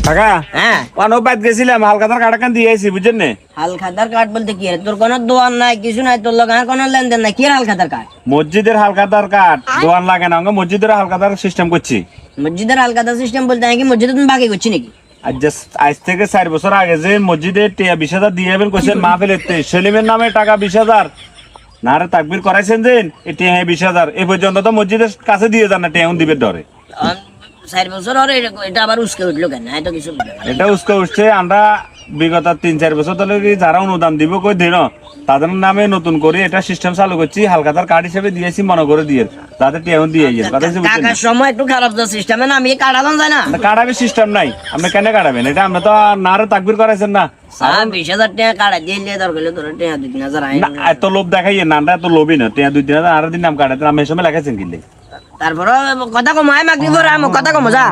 কাকা হ্যাঁ অনুপাত গেছিলাম হালখাতার কাটাকান দিয়ে আইছি বুঝছেন নে হালখাতার কার্ড বলতে কি রে? তোর কোনো দোয়ান নাই কিছু নাই, তোর লগে আর কোনো লেনদেন নাই, কি হালখাতার কার্ড? মসজিদের হালখাতার কাট দোয়ান লাগে না অঙ্গ মসজিদের হালখাতার সিস্টেম করছি। মসজিদের হালখাতা সিস্টেম বলতে নাকি মসজিদে তুমি বাকি করছি নাকি? আজ থেকে 4 বছর আগে যে মসজিদে 20,000 দিয়ে যাবেন কোসেন মাহফিলের সেলিমের নামে টাকা 20,000 না রে তাকবির করাইছেন যে টিয়া 20,000 এই পর্যন্ত তো মসজিদের কাছে দিয়ে যান না টিয়া দিবের ডরে। 4 বছর আর এটা আবার উস্কে উঠলো কেন? এত কিছু এটা উস্কে উঠছে আমরা বিগত 3-4 বছর ধরে যারা অনুদান দিব কই দিন তাদের নামে নতুন করে এটা সিস্টেম চালু করছি হালখাতার কার্ড হিসেবে দিয়েছি মনে করে দিয়ে তাদের টিয়া দিয়ে কাকার সময় একটু খারাপ তো সিস্টেমে না, আমি কাটালাম যায় না। কাটাবে সিস্টেম নাই আপনি কেন কাটাবেন? এটা আমরা তো না রে তাকবির করাইছেন না 20,000 টাকা কাটা দিয়ে দরকার হলে তোর টাকা 2-3,000 আয় না এত লোভ দেখাইয়ে না আমরা এত লোভই না টিয়া 2-3,000 আর দিন নাম কাটাতে আমি সময় লেখাইছেন কিনলে তারপরে কথা কম আয় মাগরি পরে কথা কম যা